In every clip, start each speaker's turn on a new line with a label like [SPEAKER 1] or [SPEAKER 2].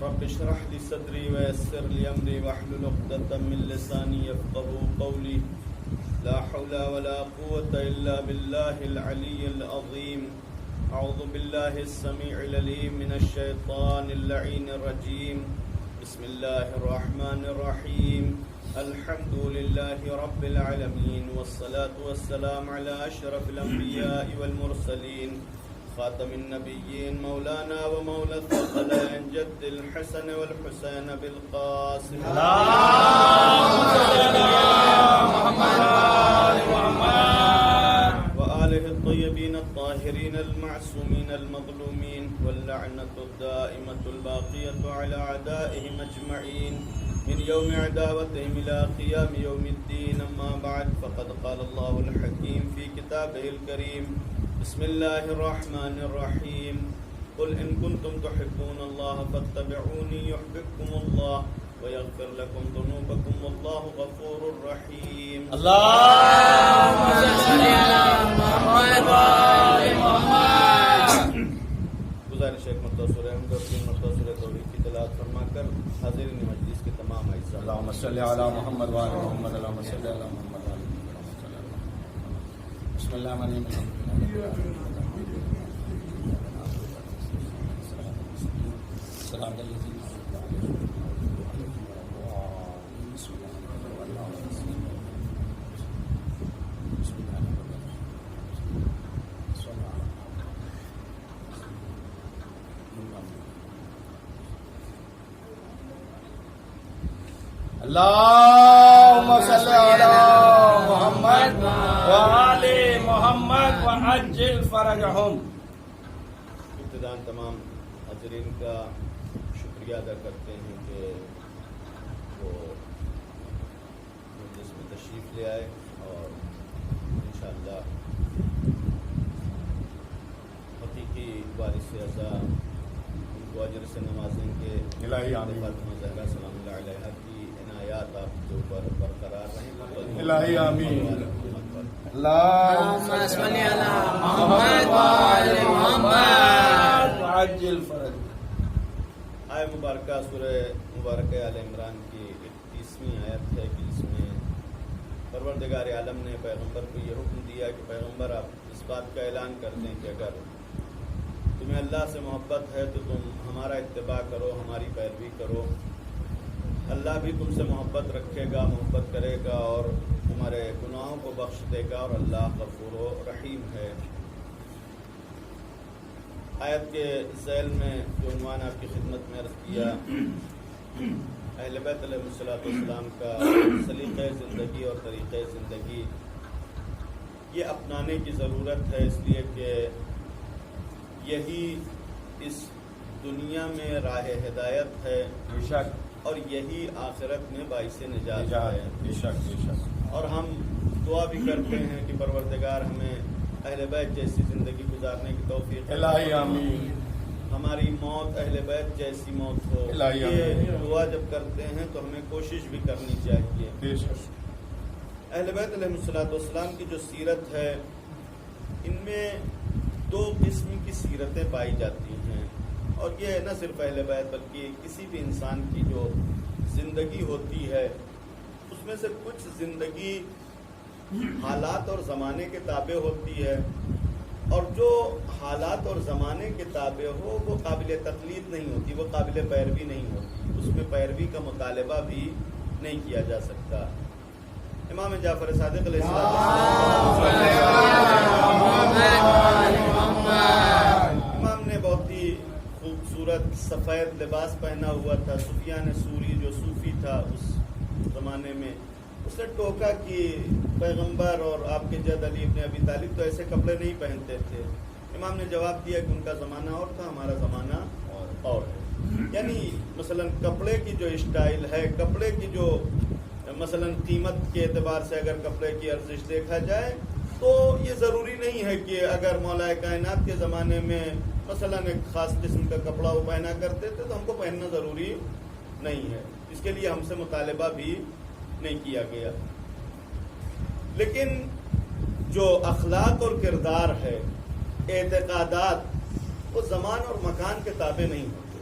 [SPEAKER 1] رب اشرح لي صدري ويسر لي أمري واحلل عقدة من لساني يفقهوا قولي لا حول ولا قوة إلا بالله العلي العظيم. أعوذ بالله السميع العليم من الشيطان اللعين الرجيم. بسم الله الرحمن الرحيم. الحمد لله رب العالمين والصلاة والسلام على أشرف الأنبياء والمرسلين خاتم النبيين مولانا ومولى الثقلين جد الحسن والحسين بالقاسم وآله الطيبين الطاهرين المعصومين المظلومين واللعنة الدائمة الباقية على أعدائهم أجمعين من يوم عداوتهم إلى قيام يوم الدين. أما بعد فقد قال الله الحكيم في كتابه الكريم بسم الله الرحمن الرحيم. قل إن كنتم تحبون الله فاتبعوني يحببكم الله ويغفر لكم ذنوبكم والله غفور رحيم.
[SPEAKER 2] اللهم صل على محمد وآل محمد.
[SPEAKER 1] گزارش ایک مرتبہ سورہ حمد اور 3 مرتبہ سورہ توحید کی تلاوت فرما کر حاضرین مجلس کے تمام اعزاء
[SPEAKER 2] اللهم صل على محمد وآل محمد. اللهم صل على محمد وآل محمد. بسم الله الرحمن الرحيم. السلام علیکم. اللهم صل على محمد وآل محمد وعجل فرجهم.
[SPEAKER 1] ابتداءً تمام حاضرین کا شکریہ ادا کرتے ہیں کہ وہ مجلس میں تشریف لے آئے اور انشاءاللہ حقیقی وارث اعزا ان کو اجر سے نوازیں گے.
[SPEAKER 2] الہی آمین.
[SPEAKER 1] فاطمہ زہرا سلام اللہ علیہا کی عنایات آپ کے اوپر برقرار رہیں.
[SPEAKER 2] الہی آمین.
[SPEAKER 3] اللهم صل على محمد وآل محمد
[SPEAKER 2] وعجل فرج.
[SPEAKER 1] آیت مبارکہ سورہ مبارکہ آل عمران کی 31ویں آیت ہے کہ اس میں پروردگار عالم نے پیغمبر کو یہ حکم دیا کہ پیغمبر آپ اس بات کا اعلان کر دیں کہ اگر تمہیں اللہ سے محبت ہے تو تم ہمارا اتباع کرو، ہماری پیروی کرو. اللہ بھی تم سے محبت رکھے گا، محبت کرے گا اور تمہارے گناہوں کو بخش دے گا اور اللہ غفور و رحیم ہے. آیت کے ذیل میں جو عنوان آپ کی خدمت میں عرض کیا اہل بیت علیہ السلام کا سلیقہ زندگی اور طریقہ زندگی، یہ اپنانے کی ضرورت ہے، اس لیے کہ یہی اس دنیا میں راہ ہدایت ہے اور یہی آخرت میں باعث نجات ہے. اور ہم دعا بھی کرتے ہیں کہ پروردگار ہمیں اہل بیت جیسی زندگی گزارنے کی توفیق
[SPEAKER 2] الہی آمین.
[SPEAKER 1] ہماری موت اہل بیت جیسی موت ہو. یہ دعا جب کرتے ہیں تو ہمیں کوشش بھی کرنی چاہیے. اہل بیت علیہ السلام کی جو سیرت ہے ان میں 2 قسم کی سیرتیں پائی جاتی ہیں، اور یہ نہ صرف اہل بیت بلکہ کسی بھی انسان کی جو زندگی ہوتی ہے اس میں سے کچھ زندگی حالات اور زمانے کے تابع ہوتی ہے، اور جو حالات اور زمانے کے تابع ہو وہ قابل تقلید نہیں ہوتی، وہ قابل پیروی نہیں ہوتی، اس میں پیروی کا مطالبہ بھی نہیں کیا جا سکتا. امام جعفر صادق علیہ السلام امام نے بہت ہی خوبصورت سفید لباس پہنا ہوا تھا. سفیان سوری جو صوفی تھا اس زمانے میں، اس نے ٹوکا کہ پیغمبر اور آپ کے جد علی ابن ابی طالب تو ایسے کپڑے نہیں پہنتے تھے. امام نے جواب دیا کہ ان کا زمانہ اور تھا، ہمارا زمانہ اور ہے. یعنی مثلا کپڑے کی جو اسٹائل ہے، کپڑے کی جو مثلا قیمت کے اعتبار سے اگر کپڑے کی ارزش دیکھا جائے تو یہ ضروری نہیں ہے کہ اگر مولا کائنات کے زمانے میں مثلا ایک خاص قسم کا کپڑا وہ پہنا کرتے تھے تو ہم کو پہننا ضروری نہیں ہے. اس کے لیے ہم سے مطالبہ بھی نہیں کیا گیا. لیکن جو اخلاق اور کردار ہے، اعتقادات، وہ زمان اور مکان کے تابع نہیں ہوتے.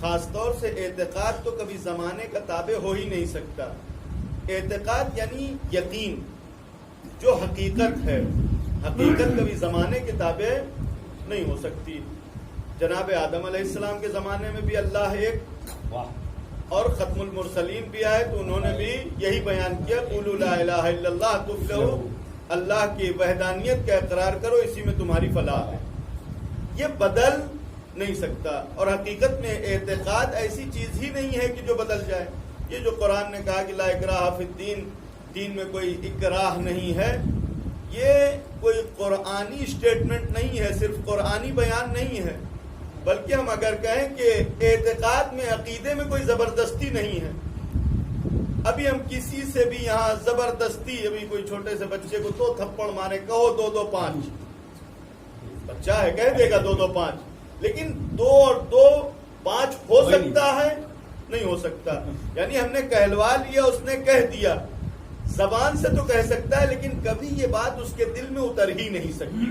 [SPEAKER 1] خاص طور سے اعتقاد تو کبھی زمانے کا تابع ہو ہی نہیں سکتا. اعتقاد یعنی یقین جو حقیقت ہے، حقیقت کبھی زمانے کے تابع نہیں ہو سکتی. جناب آدم علیہ السلام کے زمانے میں بھی اللہ ایک، اور ختم المرسلین بھی آئے تو انہوں نے بھی یہی بیان کیا، قولوا لا الہ الا اللہ تفلحوا، اللہ کی وحدانیت کا اقرار کرو، اسی میں تمہاری فلاح ہے. یہ بدل نہیں سکتا. اور حقیقت میں اعتقاد ایسی چیز ہی نہیں ہے کہ جو بدل جائے. یہ جو قرآن نے کہا کہ لا اکراہ فی الدین، دین میں کوئی اکراہ نہیں ہے، یہ کوئی قرآنی اسٹیٹمنٹ نہیں ہے، صرف قرآنی بیان نہیں ہے، بلکہ ہم اگر کہیں کہ اعتقاد میں، عقیدے میں کوئی زبردستی نہیں ہے. ابھی ہم کسی سے بھی یہاں زبردستی، ابھی کوئی چھوٹے سے بچے کو تو تھپڑ مارے، کہو 2 2 5، بچہ ہے کہہ دے گا 2 2 5، لیکن 2 اور 2 5 ہو سکتا ہے؟ نہیں ہو سکتا. یعنی ہم نے کہلوا لیا، اس نے کہہ دیا، زبان سے تو کہہ سکتا ہے لیکن کبھی یہ بات اس کے دل میں اتر ہی نہیں سکتی.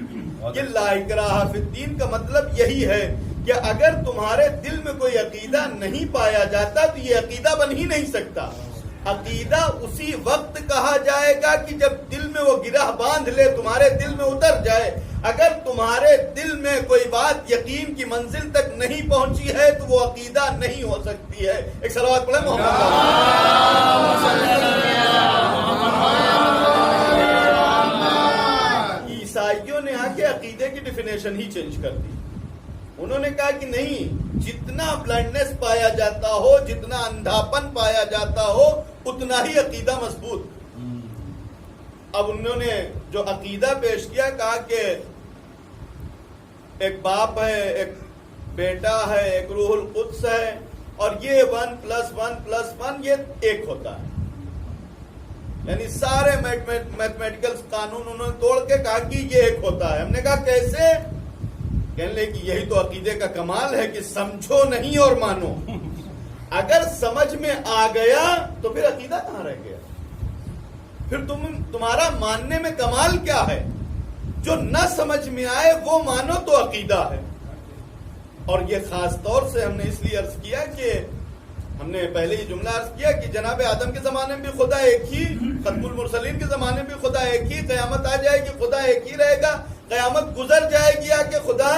[SPEAKER 1] یہ لا اکراہ فی الدین کا مطلب یہی ہے کہ اگر تمہارے دل میں کوئی عقیدہ نہیں پایا جاتا تو یہ عقیدہ بن ہی نہیں سکتا. عقیدہ اسی وقت کہا جائے گا کہ جب دل میں وہ گرہ باندھ لے، تمہارے دل میں اتر جائے. اگر تمہارے دل میں کوئی بات یقین کی منزل تک نہیں پہنچی ہے تو وہ عقیدہ نہیں ہو سکتی ہے. ایک صلوات پڑھیں عیسائیوں نے آ کے عقیدے کی ڈیفینیشن ہی چینج کر دی. انہوں نے کہا کہ نہیں، جتنا بلائنڈنس پایا جاتا ہو، جتنا اندھاپن پایا جاتا ہو، اتنا ہی عقیدہ مضبوط. اب انہوں نے جو عقیدہ پیش کیا، کہا کہ ایک باپ ہے، ایک بیٹا ہے، ایک روح القدس ہے، اور یہ 1+1+1 یہ ایک ہوتا ہے. یعنی سارے میتھمیٹیکل قانون انہوں نے توڑ کے کہا کہ یہ ایک ہوتا ہے. ہم نے کہا کیسے؟ کہنے لگے کہ یہی تو عقیدے کا کمال ہے کہ سمجھو نہیں اور مانو. اگر سمجھ میں آ گیا تو پھر عقیدہ کہاں رہ گیا؟ پھر تمہارا ماننے میں کمال کیا ہے؟ جو نہ سمجھ میں آئے وہ مانو تو عقیدہ ہے. اور یہ خاص طور سے ہم نے اس لیے عرض کیا کہ ہم نے پہلے یہ جملہ عرض کیا کہ جناب آدم کے زمانے میں بھی خدا ایک ہی، ختم المرسلین کے زمانے میں بھی خدا ایک ہی، قیامت آ جائے گی خدا ایک ہی رہے گا، قیامت گزر جائے گی آ کے خدا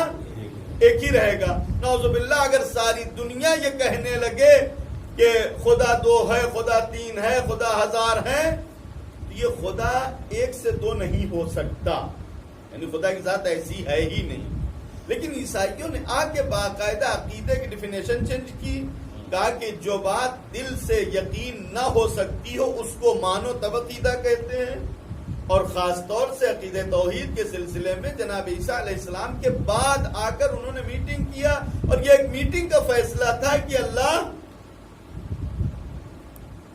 [SPEAKER 1] ایک ہی رہے گا. نعوذ باللہ اگر ساری دنیا یہ کہنے لگے کہ خدا 2 ہے، خدا 3 ہے، خدا 1000 ہے، تو یہ خدا 1 سے 2 نہیں ہو سکتا. یعنی خدا کی ذات ایسی ہے ہی نہیں. لیکن عیسائیوں نے آ کے باقاعدہ عقیدے کی ڈیفینیشن چینج کی، کہا کہ جو بات دل سے یقین نہ ہو سکتی ہو اس کو مانو تب عقیدہ کہتے ہیں. اور خاص طور سے عقیدہ توحید کے سلسلے میں جناب عیسیٰ علیہ السلام کے بعد آ کر انہوں نے میٹنگ کیا، اور یہ ایک میٹنگ کا فیصلہ تھا کہ اللہ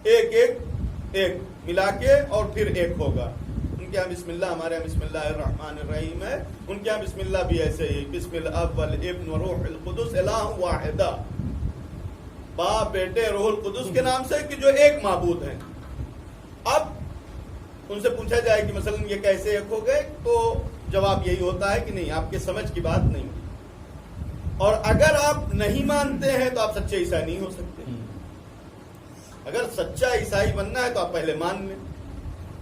[SPEAKER 1] ایک ملا کے اور پھر ایک ہوگا. ان کے یہاں بسم اللہ، ہمارے یہاں بسم اللہ الرحمن الرحیم ہے، ان کے یہاں بسم اللہ بھی ایسے ہی، بسم اللہ والابن وروح القدس الہ واحدہ، باپ بیٹے روح القدس کے نام سے کہ جو ایک معبود ہیں. اب ان سے پوچھا جائے کہ مثلا یہ کیسے ایک ہو گئے، تو جواب یہی ہوتا ہے کہ نہیں، آپ کے سمجھ کی بات نہیں. اور اگر آپ نہیں مانتے ہیں تو آپ سچے عیسائی نہیں ہو سکتے. اگر سچا عیسائی بننا ہے تو آپ پہلے مان لیں.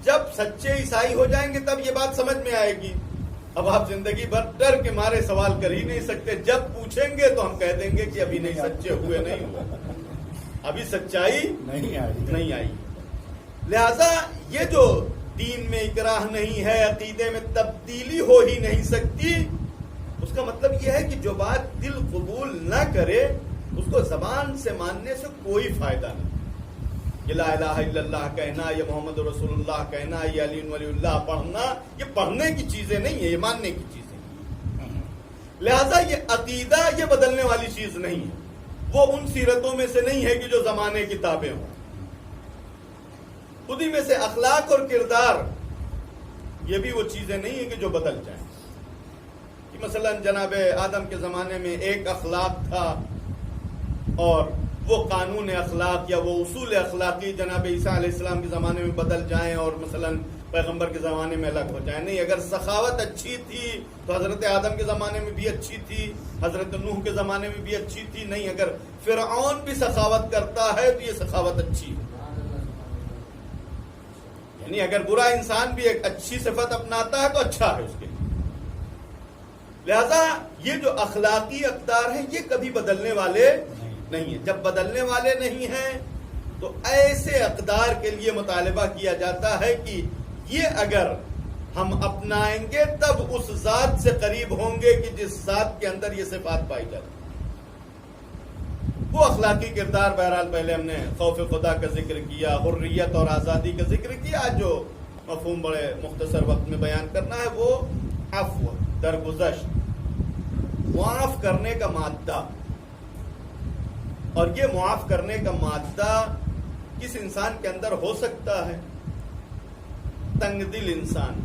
[SPEAKER 1] جب سچے عیسائی ہو جائیں گے تب یہ بات سمجھ میں آئے گی. اب آپ زندگی بھر ڈر کے مارے سوال کر ہی نہیں سکتے. جب پوچھیں گے تو ہم کہہ دیں گے کہ ابھی نہیں سچے ہوئے، نہیں ہوئے، ابھی سچائی نہیں آئی. لہذا یہ جو دین میں اکراہ نہیں ہے، عقیدے میں تبدیلی ہو ہی نہیں سکتی، اس کا مطلب یہ ہے کہ جو بات دل قبول نہ کرے اس کو زبان سے ماننے سے کوئی فائدہ نہیں. یہ لا الہ الا اللہ کہنا، یہ محمد رسول اللہ کہنا، یہ علی ولی اللہ پڑھنا، یہ پڑھنے کی چیزیں نہیں ہیں، یہ ماننے کی چیزیں ہیں. لہذا یہ عقیدہ یہ بدلنے والی چیز نہیں ہے. وہ ان سیرتوں میں سے نہیں ہے کہ جو زمانے کی تابع ہوں. خود ہی میں سے اخلاق اور کردار یہ بھی وہ چیزیں نہیں ہیں کہ جو بدل جائیں. کہ مثلا جناب آدم کے زمانے میں ایک اخلاق تھا اور وہ قانون اخلاق یا وہ اصول اخلاقی جناب عیسیٰ علیہ السلام کے زمانے میں بدل جائیں اور مثلا پیغمبر کے زمانے میں الگ ہو جائے. نہیں، اگر سخاوت اچھی تھی تو حضرت آدم کے زمانے میں بھی اچھی تھی، حضرت نوح کے زمانے میں بھی اچھی تھی. نہیں، اگر فرعون بھی سخاوت کرتا ہے تو یہ سخاوت اچھی ہے. یعنی اگر برا انسان بھی ایک اچھی صفت اپناتا ہے تو اچھا ہے اس کے لیے. لہذا یہ جو اخلاقی اقدار ہیں یہ کبھی بدلنے والے نہیں ہیں. جب بدلنے والے نہیں ہیں تو ایسے اقدار کے لیے مطالبہ کیا جاتا ہے کہ یہ اگر ہم اپنائیں گے تب اس ذات سے قریب ہوں گے کہ جس ذات کے اندر یہ صفات پائی جاتی. وہ اخلاقی کردار بہرحال پہلے ہم نے خوف خدا کا ذکر کیا، حریت اور آزادی کا ذکر کیا. جو مفہوم بڑے مختصر وقت میں بیان کرنا ہے وہ عفو، درگزشت، معاف کرنے کا مادہ. اور یہ معاف کرنے کا مادہ کس انسان کے اندر ہو سکتا ہے؟ تنگ دل انسان،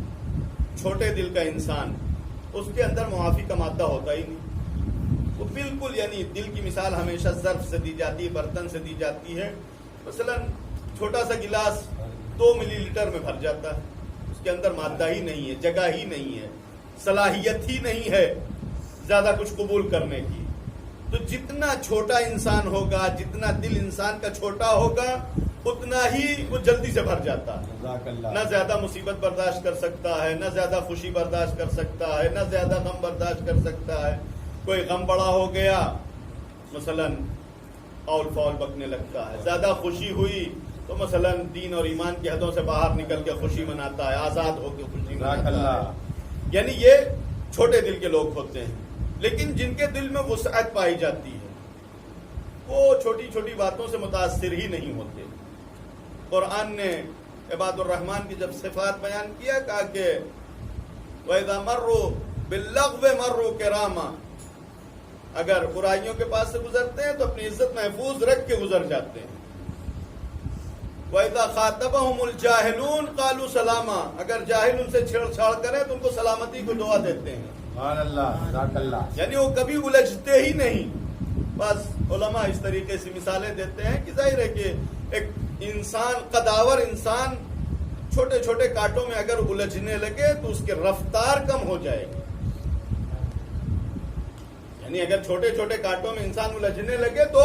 [SPEAKER 1] چھوٹے دل کا انسان، اس کے اندر معافی کا مادہ ہوتا ہی نہیں. وہ بالکل، یعنی دل کی مثال ہمیشہ ظرف سے دی جاتی ہے، برتن سے دی جاتی ہے. مثلا چھوٹا سا گلاس 2 ملی لیٹر میں بھر جاتا ہے، اس کے اندر مادہ ہی نہیں ہے، جگہ ہی نہیں ہے، صلاحیت ہی نہیں ہے زیادہ کچھ قبول کرنے کی. تو جتنا چھوٹا انسان ہوگا، جتنا دل انسان کا چھوٹا ہوگا، اتنا ہی وہ جلدی سے بھر جاتا ہے. نہ زیادہ مصیبت برداشت کر سکتا ہے، نہ زیادہ خوشی برداشت کر سکتا ہے، نہ زیادہ غم برداشت کر سکتا ہے. کوئی غم بڑا ہو گیا مثلا اول فول بکنے لگتا ہے. زیادہ خوشی ہوئی تو مثلا دین اور ایمان کی حدوں سے باہر نکل کے خوشی مناتا ہے، آزاد ہو کے خوشی مناتا ہے. یعنی یہ چھوٹے دل کے لوگ ہوتے ہیں. لیکن جن کے دل میں وسعت پائی جاتی ہے وہ چھوٹی چھوٹی باتوں سے متاثر ہی نہیں ہوتے. قرآن نے عباد الرحمن کی جب صفات بیان کیا، کہا کہ وَإِذَا مَرُّوا بِاللَّغْوِ مَرُّوا كِرَامًا، اگر برائیوں کے پاس سے گزرتے ہیں تو اپنی عزت محفوظ رکھ کے گزر جاتے ہیں. وَإِذَا خَاطَبَهُمُ الْجَاهِلُونَ قَالُوا سَلَامًا، اگر جاہل ان سے چھیڑ چھاڑ کریں تو ان کو سلامتی کو دعا دیتے ہیں.
[SPEAKER 2] سبحان اللہ، جزاک اللہ.
[SPEAKER 1] یعنی وہ کبھی الجھتے ہی نہیں. بس علماء اس طریقے سے مثالیں دیتے ہیں کہ ظاہر ہے کہ ایک انسان، قداور انسان، چھوٹے چھوٹے کانٹوں میں اگر الجھنے لگے تو اس کی رفتار کم ہو جائے گی. یعنی اگر چھوٹے چھوٹے کانٹوں میں انسان الجھنے لگے تو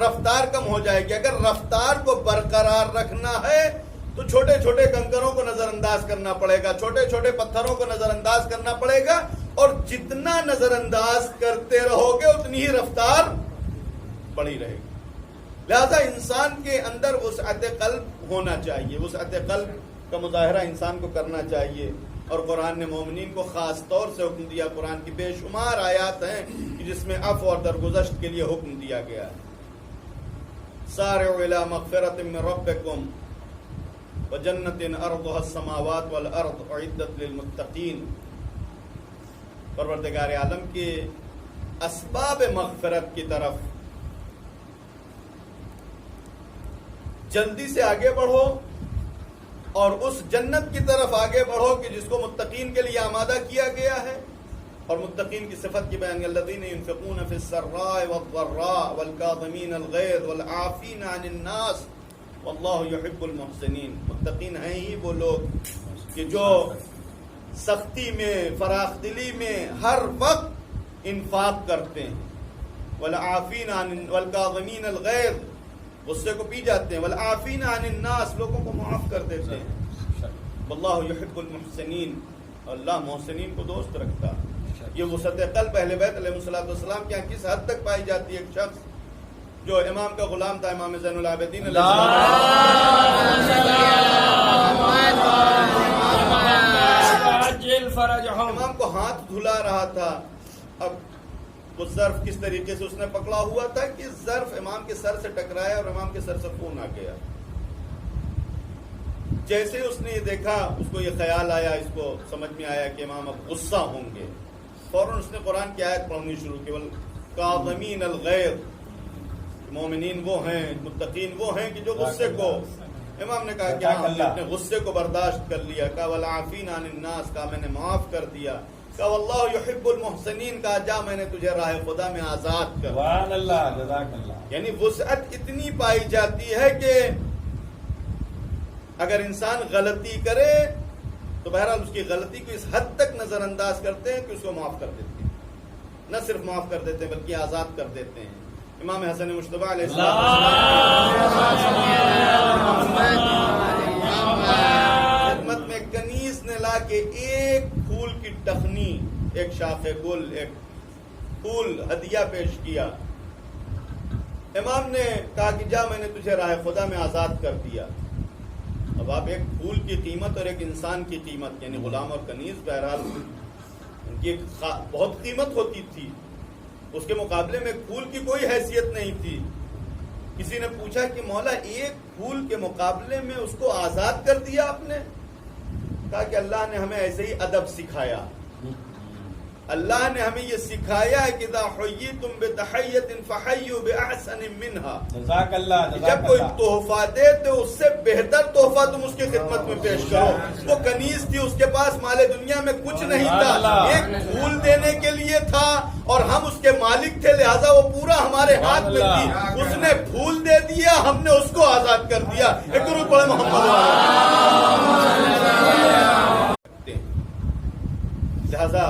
[SPEAKER 1] رفتار کم ہو جائے گی. اگر رفتار کو برقرار رکھنا ہے تو چھوٹے چھوٹے کنکروں کو نظر انداز کرنا پڑے گا، چھوٹے چھوٹے پتھروں کو نظر انداز کرنا پڑے گا. اور جتنا نظر انداز کرتے رہو گے اتنی ہی رفتار بڑھی رہے گی. لہذا انسان کے اندر وسعت قلب ہونا چاہیے، وسعت قلب کا مظاہرہ انسان کو کرنا چاہیے. اور قرآن نے مومنین کو خاص طور سے حکم دیا. قرآن کی بے شمار آیات ہیں کہ جس میں عفو اور درگزشت کے لیے حکم دیا گیا ہے. سارعوا الی مغفرۃ من ربکم وجنۃ ارضها السماوات والارض اعدت للمتقین. پروردگار عالم کے اسباب مغفرت کی طرف جلدی سے آگے بڑھو اور اس جنت کی طرف آگے بڑھو کہ جس کو متقین کے لیے آمادہ کیا گیا ہے. اور متقین کی صفت کی بیان، الذین ينفقون فی السراء والضراء والکاظمین الغیظ والعافین عن الناس واللہ یحب المحسنین. متقین ہیں ہی وہ لوگ کہ جو سختی میں، فراخ دلی میں ہر وقت انفاق کرتے ہیں. والعافین عن والکاظمین الغیظ، غصے کو پی جاتے ہیں. والعافین عن الناس، لوگوں کو معاف کر دیتے ہیں. واللہ یحب المحسنین، اللہ محسنین کو دوست رکھتا. یہ وسعت قلب اہل بیت علیہ السلام کے یہاں کس حد تک پائی جاتی ہے؟ ایک شخص جو امام کا غلام تھا، امام زین العابدین علیہ السلام، امام کو ہاتھ دھلا رہا تھا. اب وہ ظرف کس طریقے سے اس نے پکڑا ہوا تھا کہ ظرف امام کے سر سے ٹکرایا اور امام کے سر سے خون آ گیا. جیسے اس نے یہ دیکھا، اس کو یہ خیال آیا، اس کو سمجھ میں آیا کہ امام اب غصہ ہوں گے. فوراً اس نے قرآن کی آیت پڑھنی شروع کی، والکاظمین الغیظ. مومنین وہ ہیں، متقین وہ ہیں کہ جو غصے کو، امام نے کہا کہ ہاں ہم نے اپنے غصے کو برداشت کر لیا. کہا والعافین عن الناس، کہا میں نے معاف کر دیا. کہا واللہ یحب المحسنین، کہا جا میں نے تجھے راہ خدا میں آزاد کر.
[SPEAKER 2] سبحان اللہ، جزاک اللہ.
[SPEAKER 1] یعنی وسعت اتنی پائی جاتی ہے کہ اگر انسان غلطی کرے تو بہرحال اس کی غلطی کو اس حد تک نظر انداز کرتے ہیں کہ اس کو معاف کر دیتے ہیں. نہ صرف معاف کر دیتے ہیں بلکہ آزاد کر دیتے ہیں. امام حسن مجتبی علیہ السلام خدمت میں کنیز نے لا کے ایک پھول کی ٹخنی، ایک شاخ گل، ایک پھول ہدیہ پیش کیا. امام نے کہا کہ جا میں نے تجھے راہ خدا میں آزاد کر دیا. اب آپ ایک پھول کی قیمت اور ایک انسان کی قیمت، یعنی غلام اور کنیز بہرحال ان کی بہت قیمت ہوتی تھی، اس کے مقابلے میں پھول کی کوئی حیثیت نہیں تھی. کسی نے پوچھا کہ مولا ایک پھول کے مقابلے میں اس کو آزاد کر دیا آپ نے؟ کہا کہ اللہ نے ہمیں ایسے ہی ادب سکھایا. اللہ نے ہمیں یہ سکھایا ہے کہ اذا حییتم بتحیۃ فحیوا باحسن منها.
[SPEAKER 2] جزاک اللہ.
[SPEAKER 1] جب کوئی تحفہ دے تو اس سے بہتر تحفہ تم اس کی خدمت میں پیش کرو. وہ کنیز تھی، اس کے پاس مال دنیا میں کچھ نہیں تھا، ایک پھول دینے کے لیے تھا اور ہم اس کے مالک تھے، لہذا وہ پورا ہمارے ہاتھ میں تھی. اس نے پھول دے دیا، ہم نے اس کو آزاد کر دیا. ایک درود پڑھیں محمد. لہذا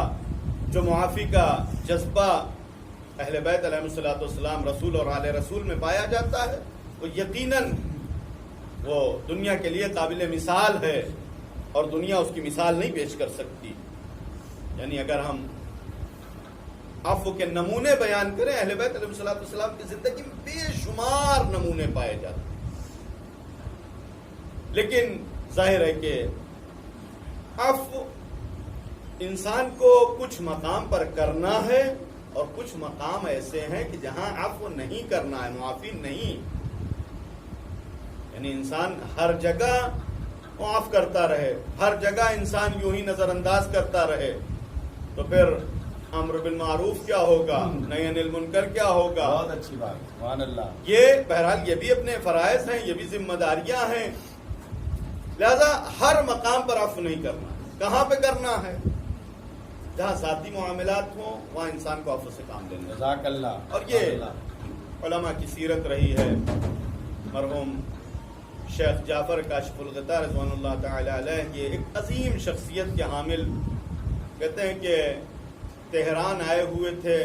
[SPEAKER 1] جو معافی کا جذبہ اہل بیت علیہ الصلوۃ والسلام رسول اور آل رسول میں پایا جاتا ہے، وہ یقیناً وہ دنیا کے لیے قابل مثال ہے اور دنیا اس کی مثال نہیں پیش کر سکتی. یعنی اگر ہم عفو کے نمونے بیان کریں، اہل بیت علیہ الصلوۃ والسلام کی زندگی میں بے شمار نمونے پائے جاتے ہیں. لیکن ظاہر ہے کہ عفو انسان کو کچھ مقام پر کرنا ہے اور کچھ مقام ایسے ہیں کہ جہاں عفو نہیں کرنا ہے، معافی نہیں. یعنی انسان ہر جگہ معاف کرتا رہے، ہر جگہ انسان یوں ہی نظر انداز کرتا رہے تو پھر امر بالمعروف کیا ہوگا، نہی عن المنکر کیا ہوگا.
[SPEAKER 2] بہت اچھی بات، سبحان اللہ.
[SPEAKER 1] یہ بہرحال یہ بھی اپنے فرائض ہیں، یہ بھی ذمہ داریاں ہیں. لہذا ہر مقام پر عفو نہیں کرنا. کہاں پہ کرنا ہے؟ جہاں ذاتی معاملات ہوں وہاں انسان کو عفو سے کام لینا.
[SPEAKER 2] جزاک اللہ.
[SPEAKER 1] اور یہ علماء کی سیرت رہی ہے. مرحوم شیخ جعفر کاشف الغطا رضوان اللہ تعالی علیہ یہ ایک عظیم شخصیت کے حامل، کہتے ہیں کہ تہران آئے ہوئے تھے.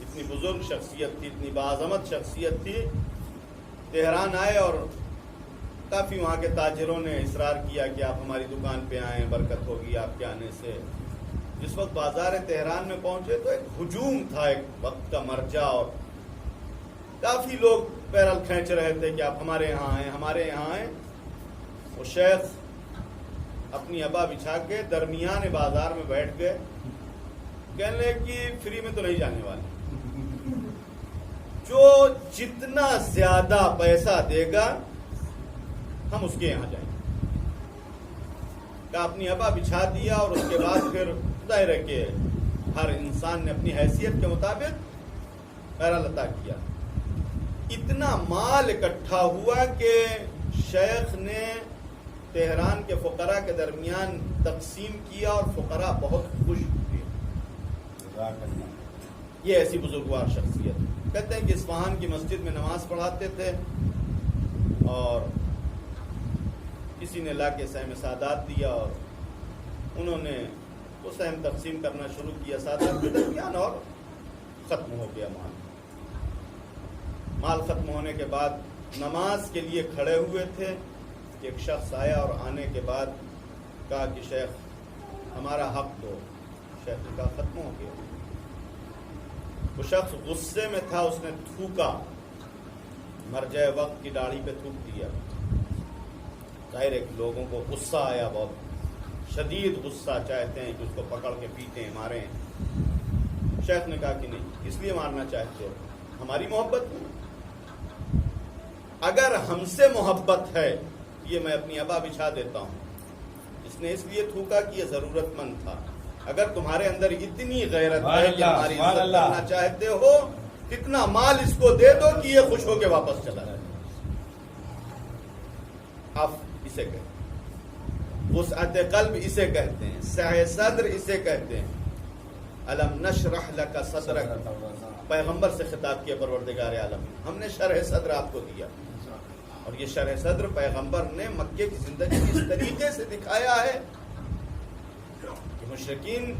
[SPEAKER 1] اتنی بزرگ شخصیت تھی، اتنی باعظمت شخصیت تھی. تہران آئے اور کافی وہاں کے تاجروں نے اصرار کیا کہ آپ ہماری دکان پہ آئیں، برکت ہوگی آپ کے آنے سے. جس وقت بازار تہران میں پہنچے تو ایک ہجوم تھا، ایک وقت کا مرجع، اور کافی لوگ بہرحال کھینچ رہے تھے کہ آپ ہمارے یہاں آئیں، ہمارے یہاں آئیں. وہ شیخ اپنی ابا بچھا کے درمیان بازار میں بیٹھ گئے، کہنے کہ فری میں تو نہیں جانے والے، جو جتنا زیادہ پیسہ دے گا ہم اس کے یہاں جائیں. کہ اپنی ابا بچھا دیا اور اس کے بعد پھر ظاہر ہے کہ ہر انسان نے اپنی حیثیت کے مطابق بہرحال عطا کیا. اتنا مال اکٹھا ہوا کہ شیخ نے تہران کے فقراء کے درمیان تقسیم کیا اور فقراء بہت خوش ہوئے. یہ ایسی بزرگوار شخصیت. کہتے ہیں کہ اصفہان کی مسجد میں نماز پڑھاتے تھے اور کسی نے لا کے سہم سعادات دیا اور انہوں نے وہ سہم تقسیم کرنا شروع کیا سعادات کے درمیان اور ختم ہو گیا مال. مال ختم ہونے کے بعد نماز کے لیے کھڑے ہوئے تھے کہ ایک شخص آیا اور آنے کے بعد کہا کہ شیخ ہمارا حق دو. شیخ نے کہا ختم ہو گیا. وہ شخص غصے میں تھا، اس نے تھوکا، مرجع وقت کی داڑھی پہ تھوک دیا. ظاہر ہے لوگوں کو غصہ آیا، بہت شدید غصہ، چاہتے ہیں کہ اس کو پکڑ کے پیٹیں ماریں. شیخ نے کہا کہ نہیں، اس لیے مارنا چاہتے ہو ہماری محبت میں. اگر ہم سے محبت ہے یہ میں اپنی ابا بچھا دیتا ہوں. اس نے اس لیے تھوکا کہ یہ ضرورت مند تھا. اگر تمہارے اندر اتنی غیرت ہے کہ ہماری عزت کرنا چاہتے ہو، اتنا مال اس کو دے دو کہ یہ خوش ہو کے واپس چلا جائے. آپ اسے کہتے ہیں وسعت قلب، اسے کہتے ہیں سعہ صدر، اسے کہتے ہیں. الم نشرح لک صدرک، پیغمبر سے خطاب کیا پروردگار عالم، ہم نے شرح صدر آپ کو دیا. اور یہ شرح صدر پیغمبر نے مکے کی زندگی اس طریقے سے دکھایا ہے مشرکین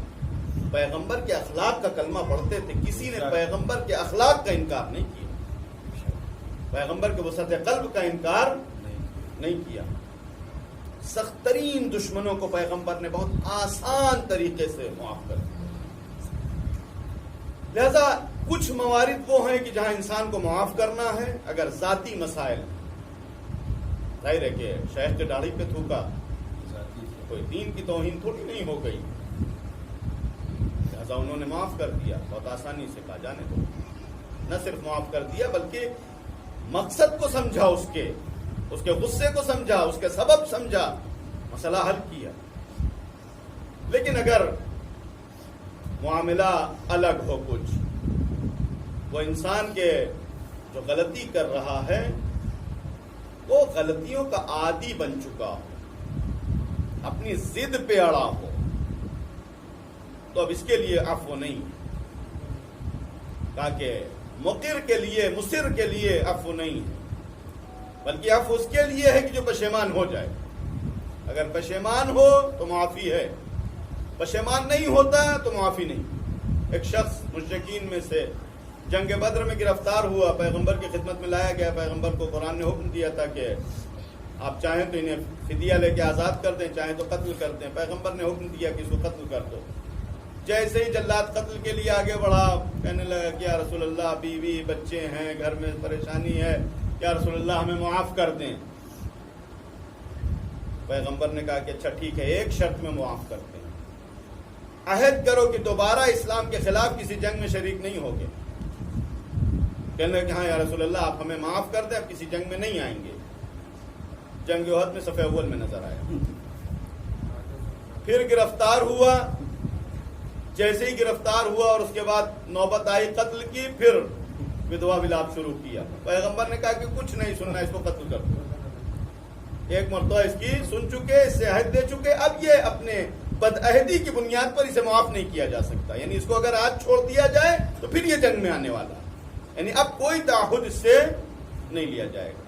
[SPEAKER 1] پیغمبر کے اخلاق کا کلمہ پڑھتے تھے، کسی نے پیغمبر کے اخلاق کا انکار نہیں کیا، پیغمبر کے وسعت قلب کا انکار نہیں کیا۔ سخت ترین دشمنوں کو پیغمبر نے بہت آسان طریقے سے معاف کر دیا۔ لہذا کچھ موارد وہ ہیں کہ جہاں انسان کو معاف کرنا ہے، اگر ذاتی مسائل، ظاہر ہے کہ شیخ کے داڑھی پہ تھوکا، کوئی دین کی توہین تھوڑی نہیں ہو گئی، لہذا انہوں نے معاف کر دیا، بہت آسانی سے کہا جانے دو۔ نہ صرف معاف کر دیا بلکہ مقصد کو سمجھا، اس کے غصے کو سمجھا، اس کے سبب سمجھا، مسئلہ حل کیا۔ لیکن اگر معاملہ الگ ہو، کچھ وہ انسان کے جو غلطی کر رہا ہے وہ غلطیوں کا عادی بن چکا ہو، اپنی ضد پہ اڑا ہو، تو اب اس کے لیے عفو نہیں، تاکہ مقر کے لیے، مصر کے لیے عفو نہیں ہے، بلکہ عفو اس کے لیے ہے کہ جو پشیمان ہو جائے۔ اگر پشیمان ہو تو معافی ہے، پشیمان نہیں ہوتا تو معافی نہیں۔ ایک شخص مشرکین میں سے جنگ بدر میں گرفتار ہوا، پیغمبر کی خدمت میں لایا گیا، پیغمبر کو قرآن نے حکم دیا تھا کہ آپ چاہیں تو انہیں فدیہ لے کے آزاد کر دیں، چاہیں تو قتل کر دیں۔ پیغمبر نے حکم دیا کہ اس کو قتل کر دو۔ جیسے ہی جلاد قتل کے لیے آگے بڑھا، کہنے لگا کہ یا رسول اللہ، بیوی بچے ہیں، گھر میں پریشانی ہے، یا رسول اللہ ہمیں معاف کر دیں۔ پیغمبر نے کہا کہ اچھا ٹھیک ہے، ایک شرط میں معاف کرتے ہیں، عہد کرو کہ دوبارہ اسلام کے خلاف کسی جنگ میں شریک نہیں ہوگے۔ کہنے لگا کہ ہاں یا رسول اللہ آپ ہمیں معاف کر دیں، اب کسی جنگ میں نہیں آئیں گے۔ جنگ احد میں صف اول میں نظر آیا۔ پھر گرفتار ہوا، جیسے ہی گرفتار ہوا اور اس کے بعد نوبت آئی قتل کی، پھر ودوا ولاپ شروع کیا۔ پیغمبر نے کہا کہ کچھ نہیں سننا، اس کو قتل کر دو۔ ایک مرتبہ اس کی سن چکے، اس سے عہد دے چکے، اب یہ اپنے بدعہدی کی بنیاد پر اسے معاف نہیں کیا جا سکتا، یعنی اس کو اگر آج چھوڑ دیا جائے تو پھر یہ جنگ میں آنے والا، یعنی اب کوئی تعہد اس سے نہیں لیا جائے گا۔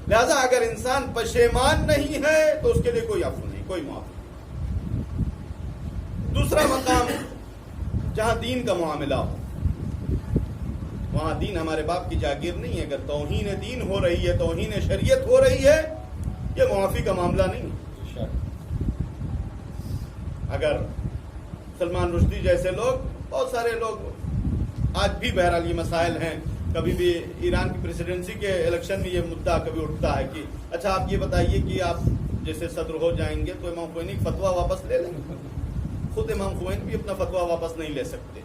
[SPEAKER 1] لہذا اگر انسان پشیمان نہیں ہے تو اس کے لیے کوئی عفو نہیں، کوئی معاف نہیں۔ دوسرا مقام جہاں دین کا معاملہ ہو، وہاں دین ہمارے باپ کی جاگیر نہیں ہے۔ اگر توہین دین ہو رہی ہے، توہین شریعت ہو رہی ہے، یہ معافی کا معاملہ نہیں ہے۔ اگر سلمان رشدی جیسے لوگ، بہت سارے لوگ آج بھی بہرحال یہ مسائل ہیں، کبھی بھی ایران کی پریسیڈنسی کے الیکشن میں یہ مدعا کبھی اٹھتا ہے کہ اچھا آپ یہ بتائیے کہ آپ جیسے صدر ہو جائیں گے تو امام خمینی فتویٰ واپس لے لیں گے۔ خود امام خمینی بھی اپنا فتویٰ واپس نہیں لے سکتے۔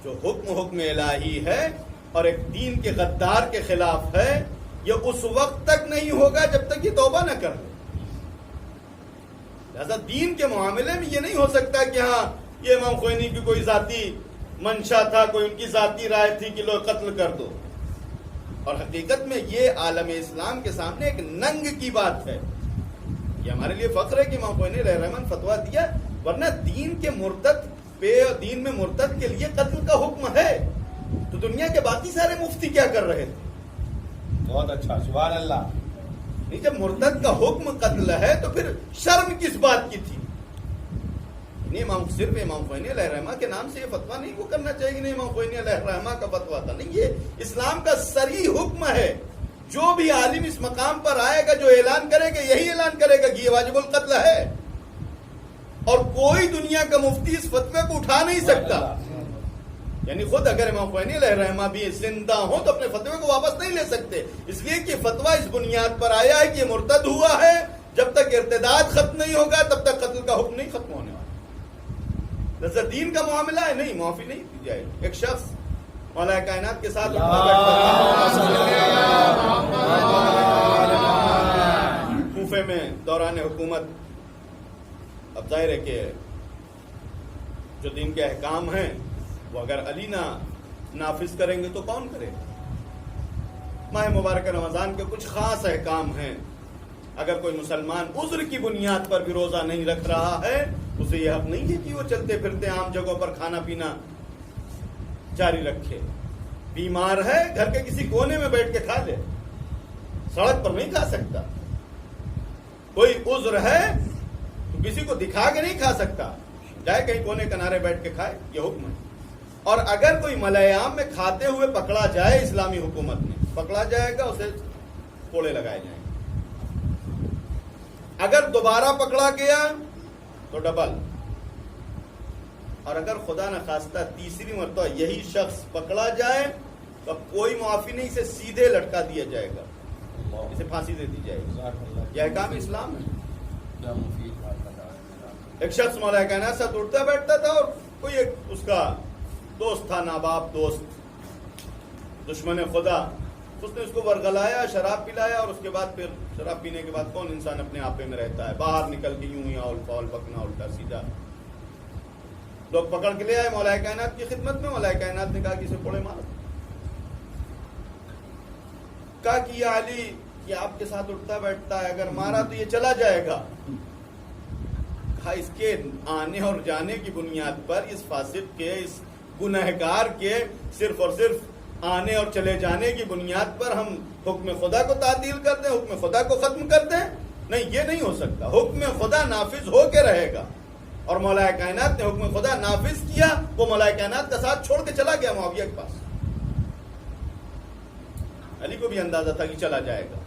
[SPEAKER 1] جو حکم الہی ہے اور ایک دین کے غدار کے خلاف ہے، یہ اس وقت تک نہیں ہوگا جب تک یہ توبہ نہ کر لے۔ لہذا دین کے معاملے میں یہ نہیں ہو سکتا کہ ہاں یہ امام خمینی کی کوئی ذاتی منشا تھا، کوئی ان کی ذاتی رائے تھی کہ لوگ قتل کر دو۔ اور حقیقت میں یہ عالم اسلام کے سامنے ایک ننگ کی بات ہے۔ یہ ہمارے لیے فخر ہے کہ امام خمینی علیہ الرحمن فتویٰ دیا، ورنہ دین کے مرتد پہ، دین میں مرتد کے لیے قتل کا حکم ہے، تو دنیا کے باقی سارے مفتی کیا کر رہے تھے؟
[SPEAKER 2] بہت اچھا، سبحان اللہ۔
[SPEAKER 1] نہیں، جب مرتد کا حکم قتل ہے تو پھر شرم کس بات کی تھی؟ نہیں، صرف امام خمینی علیہ الرحمہ کے نام سے یہ فتویٰ نہیں وہ کرنا چاہیے کہ نہیں امام خمینی علیہ الرحمہ کا فتویٰ تھا، نہیں، یہ اسلام کا صریح حکم ہے۔ جو بھی عالم اس مقام پر آئے گا، جو اعلان کرے گا، یہی اعلان کرے گا کہ یہ واجب القتل ہے، اور کوئی دنیا کا مفتی اس فتوے کو اٹھا نہیں سکتا۔ یعنی خود اگر امام خمینی علیہ الرحمہ بھی زندہ ہوں تو اپنے فتوے کو واپس نہیں لے سکتے، اس لیے کہ فتویٰ اس بنیاد پر آیا ہے کہ یہ مرتد ہوا ہے، جب تک ارتداد ختم نہیں ہوگا تب تک قتل کا حکم نہیں ختم ہونے والا۔ لہذا دین کا معاملہ ہے، نہیں، معافی نہیں دی جائے گی۔ ایک شخص مولا کائنات کے ساتھ کوفے میں دوران حکومت، اب ظاہر ہے کہ جو دین کے احکام ہیں وہ اگر علی نہ نافذ کریں گے تو کون کرے گا؟ ماہ مبارک رمضان کے کچھ خاص احکام ہیں، اگر کوئی مسلمان عذر کی بنیاد پر بھی روزہ نہیں رکھ رہا ہے، اسے یہ حق نہیں ہے کہ وہ چلتے پھرتے عام جگہوں پر کھانا پینا جاری رکھے۔ بیمار ہے، گھر کے کسی کونے میں بیٹھ کے کھا لے، سڑک پر نہیں کھا سکتا۔ کوئی عذر ہے تو کسی کو دکھا کے نہیں کھا سکتا۔ جائے کہیں کونے کنارے بیٹھ کے کھائے، یہ حکم ہے۔ اور اگر کوئی ملائے عام میں کھاتے ہوئے پکڑا جائے اسلامی حکومت میں پکڑا جائے گا، اسے کوڑے لگائے جائیں گے۔ اگر دوبارہ پکڑا گیا تو ڈبل، اور اگر خدا نخواستہ تیسری مرتبہ یہی شخص پکڑا جائے تو کوئی معافی نہیں، اسے سیدھے لٹکا دیا جائے گا، اسے پھانسی دے دی جائے گی۔ یہ احکام اسلام ہے۔
[SPEAKER 2] کیا مفید بات بتا رہے ہیں۔
[SPEAKER 1] ایک شخص مولا کائنات سے اٹھتا بیٹھتا تھا، اور کوئی ایک اس کا دوست تھا، ناباب دوست، دشمن خدا، اس نے اس کو ورگلایا، شراب پلایا، اور اس کے بعد پھر شراب پینے کے بعد کون انسان اپنے آپے میں رہتا ہے، باہر نکل کے یوں ہی آؤل پاؤل بکنا الٹا سیدھا، لوگ پکڑ کے لے آئے مولا کائنات کی خدمت میں۔ مولا کائنات نے کہا کہ اسے کوڑے مارو۔ کہا کہ یہ علی یہ آپ کے ساتھ اٹھتا بیٹھتا ہے، اگر مارا تو یہ چلا جائے گا۔ کہا اس کے آنے اور جانے کی بنیاد پر، اس فاسق کے، اس گنہگار کے صرف اور صرف آنے اور چلے جانے کی بنیاد پر ہم حکم خدا کو تعطیل کر دیں، حکم خدا کو ختم کر دیں؟ نہیں، یہ نہیں ہو سکتا۔ حکم خدا نافذ ہو کے رہے گا، اور مولا کائنات نے حکم خدا نافذ کیا۔ وہ مولا کائنات کا ساتھ چھوڑ کے چلا گیا معاویہ کے پاس۔ علی کو بھی اندازہ تھا کہ چلا جائے گا،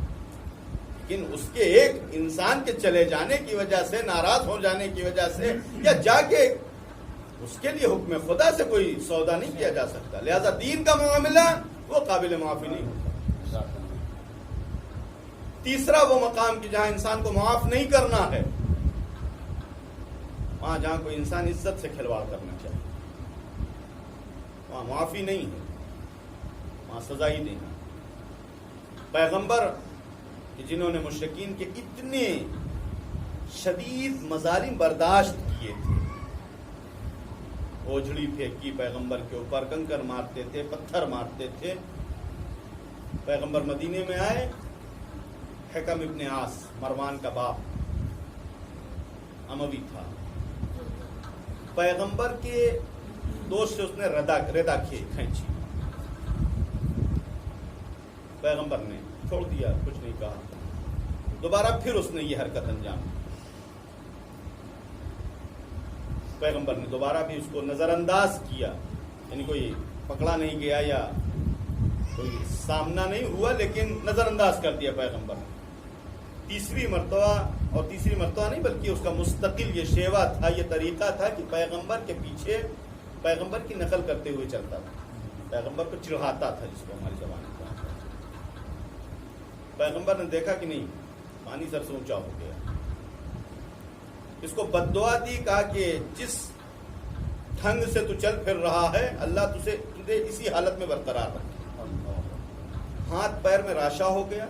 [SPEAKER 1] لیکن اس کے ایک انسان کے چلے جانے کی وجہ سے، ناراض ہو جانے کی وجہ سے، یا جا کے اس کے لیے حکم خدا سے کوئی سودا نہیں کیا جا سکتا۔ لہذا دین کا معاملہ وہ قابل معافی نہیں ہوتا۔ تیسرا وہ مقام کہ جہاں انسان کو معاف نہیں کرنا ہے، وہاں جہاں کوئی انسان عزت سے کھلواڑ کرنا چاہے، وہاں معافی نہیں ہے، وہاں سزا ہی نہیں ہے۔ پیغمبر کہ جنہوں نے مشرکین کے اتنے شدید مظالم برداشت کیے تھے، اوجھڑی پھینکی پیغمبر کے اوپر، کنکر مارتے تھے، پتھر مارتے تھے۔ پیغمبر مدینے میں آئے، حکم ابن عاص، مروان کا باپ، اموی تھا، پیغمبر کے دوست سے اس نے ردا کھینچی، پیغمبر نے چھوڑ دیا، کچھ نہیں کہا۔ دوبارہ پھر اس نے یہ حرکت انجام دی، پیغمبر نے دوبارہ بھی اس کو نظر انداز کیا، یعنی کوئی پکڑا نہیں گیا یا کوئی سامنا نہیں ہوا، لیکن نظر انداز کر دیا پیغمبر نے۔ تیسری مرتبہ، اور تیسری مرتبہ نہیں بلکہ اس کا مستقل یہ شیوا تھا، یہ طریقہ تھا کہ پیغمبر کے پیچھے پیغمبر کی نقل کرتے ہوئے چلتا تھا، پیغمبر کو چڑھاتا تھا، جس کو ہماری زبان میں کہا۔ پیغمبر نے دیکھا کہ نہیں، پانی سر سے اونچا ہو گیا، اس کو بد دعا دی، کہا کہ جس ڈھنگ سے تو چل پھر رہا ہے، اللہ تجھے اسی حالت میں برقرار رکھے۔ ہاتھ پیر میں راشا ہو گیا،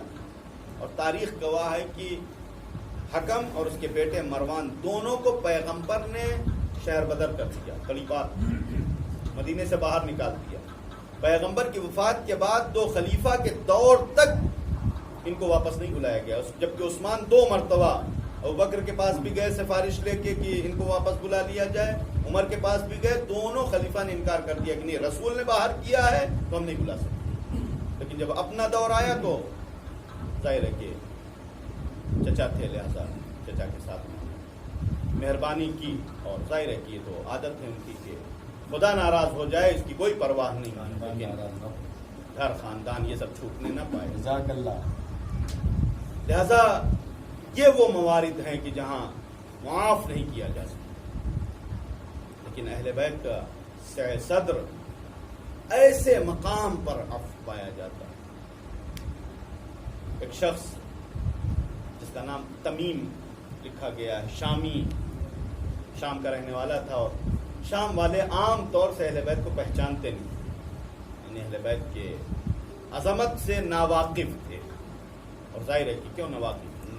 [SPEAKER 1] اور تاریخ گواہ ہے کہ حکم اور اس کے بیٹے مروان دونوں کو پیغمبر نے شہر بدر کر دیا، بڑی بات، مدینے سے باہر نکال دیا۔ پیغمبر کی وفات کے بعد 2 خلیفہ کے دور تک ان کو واپس نہیں بلایا گیا، جبکہ عثمان 2 مرتبہ ابوبکر کے پاس بھی گئے سفارش لے کے کہ ان کو واپس بلا لیا جائے، عمر کے پاس بھی گئے، دونوں خلیفہ نے انکار کر دیا کہ نہیں، رسول نے باہر کیا ہے تو ہم نہیں بلا سکتے۔ لیکن جب اپنا دور آیا تو ظاہر ہے کہ چچا تھے، لہذا چچا کے ساتھ مہربانی کی، اور ظاہر ہے کہ یہ تو عادت ہے ان کی کہ خدا ناراض ہو جائے اس کی کوئی پرواہ نہیں، لیکن گھر خاندان یہ سب چھوٹنے نہ پائے۔
[SPEAKER 2] جزاک اللہ۔
[SPEAKER 1] لہذا یہ وہ موارد ہیں کہ جہاں معاف نہیں کیا جا سکتا، لیکن اہل بیت کا سعی صدر ایسے مقام پر عفو پایا جاتا ہے۔ ایک شخص جس کا نام تمیم لکھا گیا ہے، شامی، شام کا رہنے والا تھا، اور شام والے عام طور سے اہل بیت کو پہچانتے نہیں، یعنی اہل بیت کے عظمت سے ناواقف تھے، اور ظاہر ہے کہ کیوں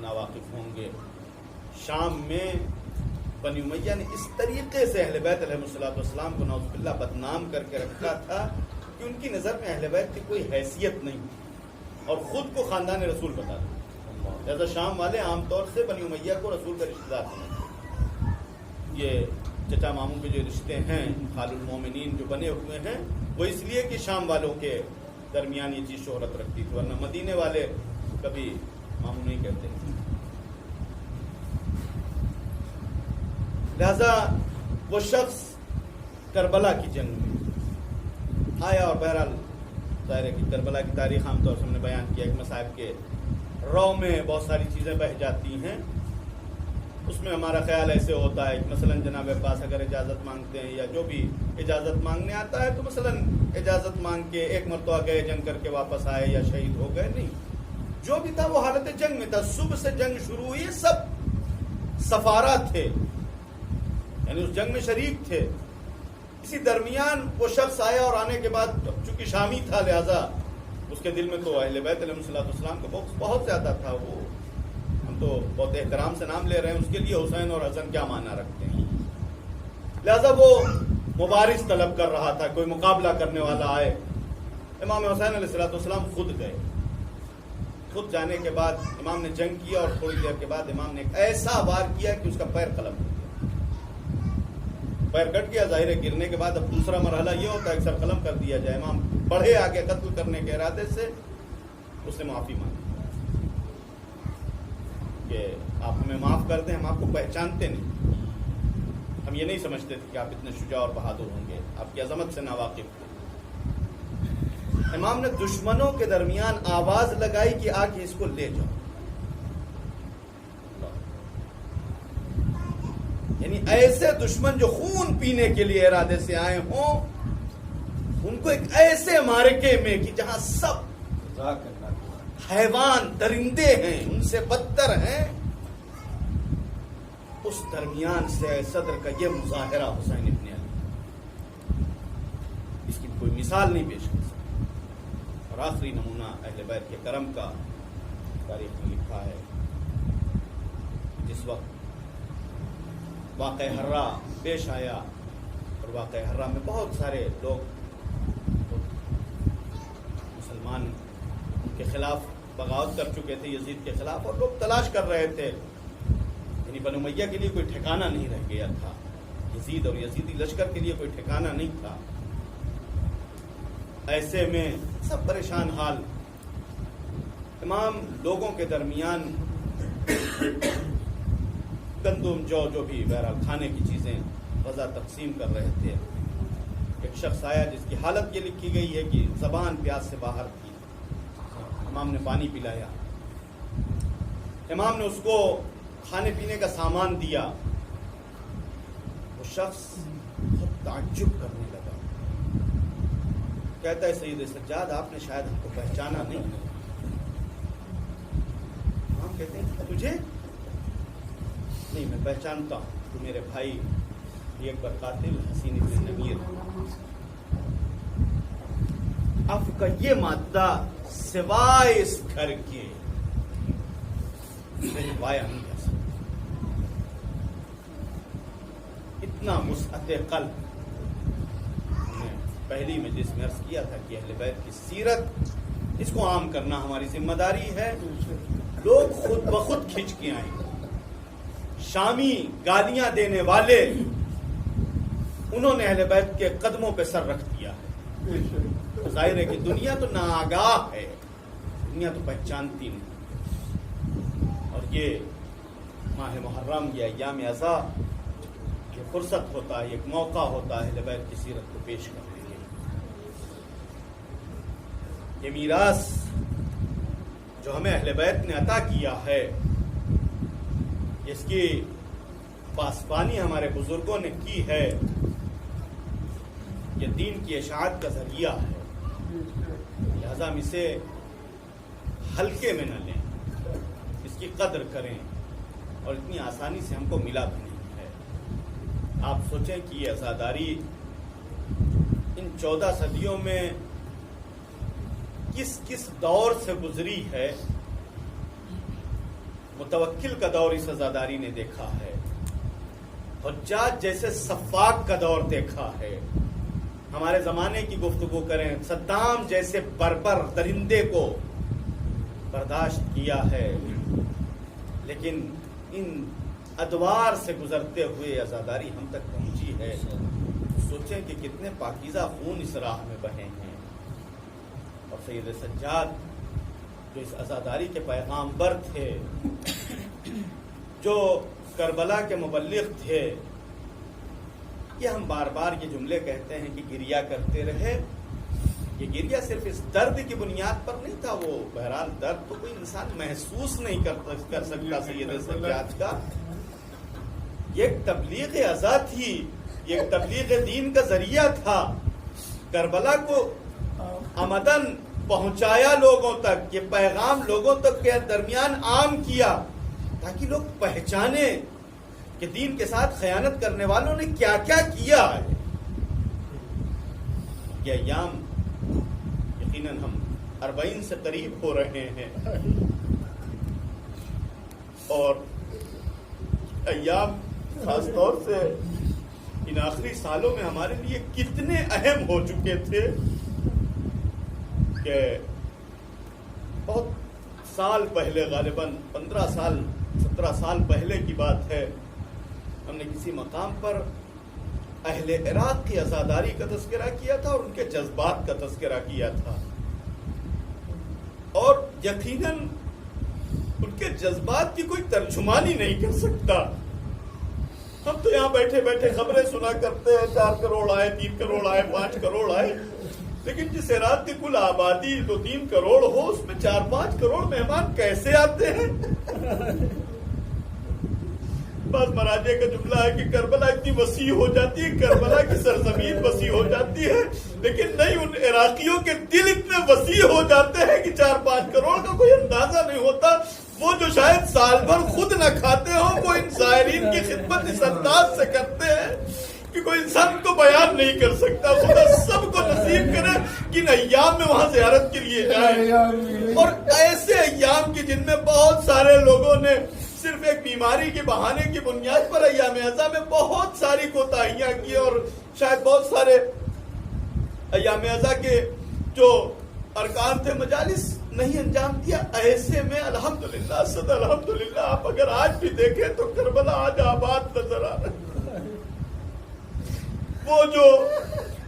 [SPEAKER 1] ناواقف ہوں گے؟ شام میں بنی امیہ نے اس طریقے سے اہل بیت علیہ الصلوۃ والسلام کو نعوذ باللہ بدنام کر کے رکھا تھا کہ ان کی نظر میں اہل بیت کی کوئی حیثیت نہیں تھی، اور خود کو خاندان رسول بتاتے۔ لہذا شام والے عام طور سے بنی امیہ کو رسول کا رشتہ دار سمجھتے۔ یہ چچا ماموں کے جو رشتے ہیں، خال المومنین جو بنے ہوئے ہیں، وہ اس لیے کہ شام والوں کے درمیان یہ چیز شہرت رکھتی تھی، ورنہ مدینے والے کبھی ماموں نہیں کہتے۔ لہذا وہ شخص کربلا کی جنگ میں آیا اور بہرحال ظاہر ہے کہ کربلا کی تاریخ عام طور سے ہم نے بیان کیا کہ مصائب کے رو میں بہت ساری چیزیں بہہ جاتی ہیں. اس میں ہمارا خیال ایسے ہوتا ہے کہ مثلا جناب عباس اگر اجازت مانگتے ہیں یا جو بھی اجازت مانگنے آتا ہے تو مثلا اجازت مانگ کے ایک مرتبہ گئے جنگ کر کے واپس آئے یا شہید ہو گئے. نہیں، جو بھی تھا وہ حالت جنگ میں تھا. صبح سے جنگ شروع ہوئی، سب سفارہ تھے، یعنی اس جنگ میں شریک تھے. اسی درمیان وہ شخص آیا اور آنے کے بعد چونکہ شامی تھا لہذا اس کے دل میں تو اہل بیت علیہ السلام کا بہت زیادہ تھا. وہ ہم تو بہت احترام سے نام لے رہے ہیں، اس کے لیے حسین اور حسن کیا معنی رکھتے ہیں. لہذا وہ مبارز طلب کر رہا تھا، کوئی مقابلہ کرنے والا آئے. امام حسین علیہ السلام خود گئے. خود جانے کے بعد امام نے جنگ کیا اور تھوڑی دیر کے بعد امام نے ایک ایسا وار کیا کہ اس کا پیر قلم ہو گیا، پیر کٹ گیا. ظاہر ہے گرنے کے بعد اب دوسرا مرحلہ یہ ہوتا ہے کہ سر قلم کر دیا جائے. امام بڑھے آگے قتل کرنے کے ارادے سے اس نے معافی مانگی کہ آپ ہمیں معاف کر دیں، ہم آپ کو پہچانتے نہیں، ہم یہ نہیں سمجھتے تھے کہ آپ اتنے شجاع اور بہادر ہوں گے، آپ کی عظمت سے ناواقف تھے. امام نے دشمنوں کے درمیان آواز لگائی کہ آ کے اس کو لے جاؤ. یعنی ایسے دشمن جو خون پینے کے لیے ارادے سے آئے ہوں، ان کو ایک ایسے معرکے میں کہ جہاں سب حیوان درندے ہیں، ان سے بدتر ہیں، اس درمیان سے صدر کا یہ مظاہرہ حسین ابن علی، اس کی کوئی مثال نہیں پیش کر سکتا. اور آخری نمونہ اہل بیت کے کرم کا تاریخ میں لکھا ہے. جس وقت واقع حرہ پیش آیا اور واقع حرہ میں بہت سارے لوگ مسلمان ان کے خلاف بغاوت کر چکے تھے، یزید کے خلاف، اور لوگ تلاش کر رہے تھے. یعنی بنو امیہ کے لیے کوئی ٹھکانہ نہیں رہ گیا تھا، یزید اور یزیدی لشکر کے لیے کوئی ٹھکانہ نہیں تھا. ایسے میں سب پریشان حال. تمام لوگوں کے درمیان گندم جو بھی بہرحال کھانے کی چیزیں غذا تقسیم کر رہے تھے. ایک شخص آیا جس کی حالت یہ لکھی گئی ہے کہ زبان پیاس سے باہر تھی. امام نے پانی پلایا، امام نے اس کو کھانے پینے کا سامان دیا. وہ شخص بہت تعجب کرنے لگا، کہتا ہے سید سجاد آپ نے شاید ہم کو پہچانا نہیں. امام کہتے ہیں تجھے نہیں، میں پہچانتا ہوں، تو میرے بھائی یہ اکبر قاتل حسین بن نمیر. آپ کا یہ مادہ سوائے اس گھر کے میں پایا نہیں جا سکتا. اتنا مسعت قلب. میں پہلی مجلس میں عرض کیا تھا کہ اہل بیت کی سیرت اس کو عام کرنا ہماری ذمہ داری ہے. لوگ خود بخود کھینچ کے آئیں. شامی گالیاں دینے والے انہوں نے اہل بیت کے قدموں پہ سر رکھ دیا ہے. ظاہر ہے کہ دنیا تو ناآگاہ ہے، دنیا تو پہچانتی نہیں. اور یہ ماہ محرم یا ایام عزا یہ فرصت ہوتا ہے، ایک موقع ہوتا ہے اہل بیت کی سیرت کو پیش کرنے کے لیے. یہ میراث جو ہمیں اہل بیت نے عطا کیا ہے، اس کی پاسبانی ہمارے بزرگوں نے کی ہے. یہ دین کی اشاعت کا ذریعہ ہے، لہذا ہم اسے ہلکے میں نہ لیں، اس کی قدر کریں. اور اتنی آسانی سے ہم کو ملا بھی نہیں ہے. آپ سوچیں کہ یہ عزاداری ان 14 صدیوں میں کس کس دور سے گزری ہے. متوکل کا دور اس عزاداری نے دیکھا ہے، حجاج جیسے سفاک کا دور دیکھا ہے. ہمارے زمانے کی گفتگو کریں، صدام جیسے بربر درندے کو برداشت کیا ہے. لیکن ان ادوار سے گزرتے ہوئے عزاداری ہم تک پہنچی ہے. سوچیں کہ کتنے پاکیزہ خون اس راہ میں بہے ہیں. اور سید سجاد جو اس عزاداری کے پیغامبر تھے، جو کربلا کے مبلغ تھے، یہ ہم بار بار یہ جملے کہتے ہیں کہ گریا کرتے رہے. یہ گریا صرف اس درد کی بنیاد پر نہیں تھا. وہ بہرحال درد تو کوئی انسان محسوس نہیں کر سکتا سید سجاد کا. یہ ایک تبلیغ ازا تھی, یہ ایک تبلیغ دین کا ذریعہ تھا. کربلا کو عمدن پہنچایا لوگوں تک, یہ پیغام لوگوں تک کے درمیان عام کیا تاکہ لوگ پہچانیں کہ دین کے ساتھ خیانت کرنے والوں نے کیا کیا کیا ہے. یہ ایام یقیناً ہم 40 سے قریب ہو رہے ہیں, اور ایام خاص طور سے ان آخری سالوں میں ہمارے لیے کتنے اہم ہو چکے تھے کہ بہت سال پہلے, غالباً 15 سال 17 سال پہلے کی بات ہے, ہم نے کسی مقام پر اہل عراق کی عزاداری کا تذکرہ کیا تھا اور ان کے جذبات کا تذکرہ کیا تھا, اور یقیناً ان کے جذبات کی کوئی ترجمانی نہیں کر سکتا. ہم تو یہاں بیٹھے بیٹھے خبریں سنا کرتے ہیں, 4 کروڑ آئے, 3 کروڑ آئے, 5 کروڑ آئے, لیکن جس عراق کی کل آبادی 2-3 کروڑ ہو, اس میں 4-5 کروڑ مہمان کیسے آتے ہیں؟ بعض مراجع کا جملہ ہے کہ کربلا اتنی وسیع ہو جاتی ہے, کربلا کی سرزمین وسیع ہو جاتی ہے, لیکن نہیں, ان عراقیوں کے دل اتنے وسیع ہو جاتے ہیں کہ 4-5 کروڑ کا کوئی اندازہ نہیں ہوتا. وہ جو شاید سال بھر خود نہ کھاتے ہوں, وہ ان زائرین کی خدمت اس انداز سے کرتے ہیں کہ کوئی انسان کو بیان نہیں کر سکتا. خدا سب کو نصیب کرے کہ ان ایام میں وہاں زیارت کے لیے جائیں, اور ایسے ایام کی جن میں بہت سارے لوگوں نے صرف ایک بیماری کے بہانے کی بنیاد پر ایام ازا میں بہت ساری کوتاہیاں کی, اور شاید بہت سارے ایام ازا کے جو ارکان تھے مجالس نہیں انجام دیا. ایسے میں الحمدللہ صد الحمدللہ آپ اگر آج بھی دیکھیں تو کربلا آج آباد نظر آ رہا ہے. وہ جو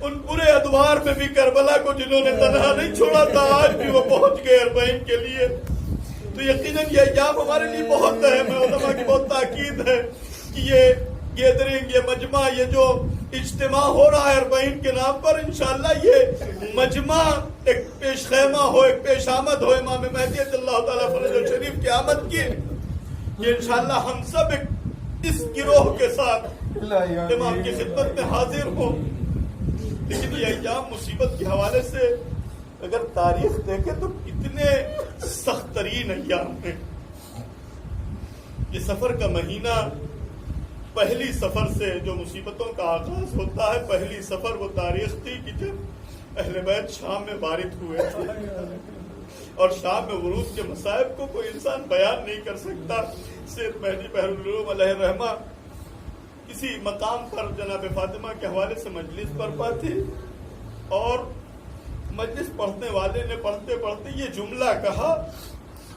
[SPEAKER 1] ان برے ادوار میں بھی کربلا کو جنہوں نے تنہا نہیں چھوڑا تھا, آج بھی وہ پہنچ گئے اربعین کے لیے. تو یقیناً یہ ایام ہمارے لیے بہت اہم ہے. علماء کی بہت تاکید ہے کہ یہ گیدرنگ, یہ مجمع, یہ جو اجتماع ہو رہا ہے اربعین کے نام پر, انشاءاللہ یہ مجمع ایک پیش خیمہ ہو, ایک پیش آمد ہو امام مہدی اللہ تعالیٰ فرج الشریف کی آمد کی. یہ انشاءاللہ ہم سب اس گروہ کے ساتھ امام کی خدمت میں حاضر ہوں. لیکن یہ ایام مصیبت کے حوالے سے اگر تاریخ دیکھیں تو کتنے سخت ترین ایام ہیں. یہ سفر کا مہینہ, پہلی سفر سے جو مصیبتوں کا آغاز ہوتا ہے, پہلی سفر وہ تاریخ تھی کہ جب اہل بیت شام میں وارد ہوئے تھے, اور شام میں ورود کے مصائب کو کوئی انسان بیان نہیں کر سکتا. سید مہدی بحر العلوم علیہ الرحمہ کسی مقام پر جناب فاطمہ کے حوالے سے مجلس برپا تھی, اور مجلس پڑھنے والے نے پڑھتے پڑھتے یہ جملہ کہا.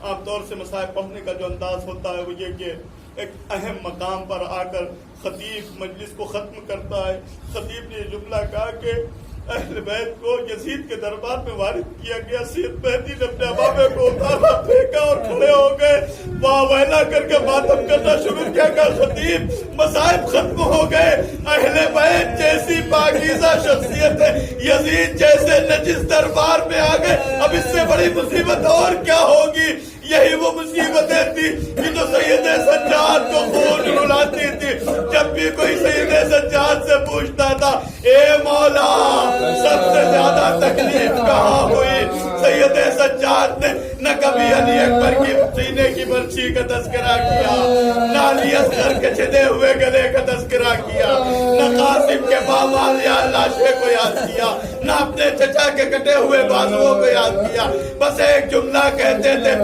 [SPEAKER 1] عام طور سے مصائب پڑھنے کا جو انداز ہوتا ہے وہ یہ کہ ایک اہم مقام پر آ کر خطیب مجلس کو ختم کرتا ہے. خطیب نے یہ جملہ کہا کہ اہل بیت کو یزید کے دربار میں وارد کیا گیا. سید مہدی نے اپنے امامے کو اتارا, پھینکا اور کھڑے ہو گئے, واہ ویلا کر کے ماتم کرنا شروع کیا. کہ خطیب مصائب ختم ہو گئے, اہل بیت جیسی پاکیزہ شخصیت ہے یزید جیسے نجس دربار میں آ گئے, اب اس سے بڑی مصیبت اور کیا ہوگی. یہی وہ مصیبتیں تھی کہ جو سید سجاد کو خون رلاتی تھی. جب بھی کوئی سید سجاد سے پوچھتا تھا, اے مولا سب سے زیادہ تکلیف کہاں ہوئی, سید سجاد نے نہ کبھی علی اکبر کی سینے کی برچھی کا تذکرہ کیا, نہ علی اصغر کے چھدے ہوئے گلے کا تذکرہ کیا, نہ قاسم کے بابا یا لاشے کو یاد کیا, نہ اپنے چچا کے کٹے ہوئے بازوؤں کو یاد کیا. بس ایک جملہ کہتے تھے,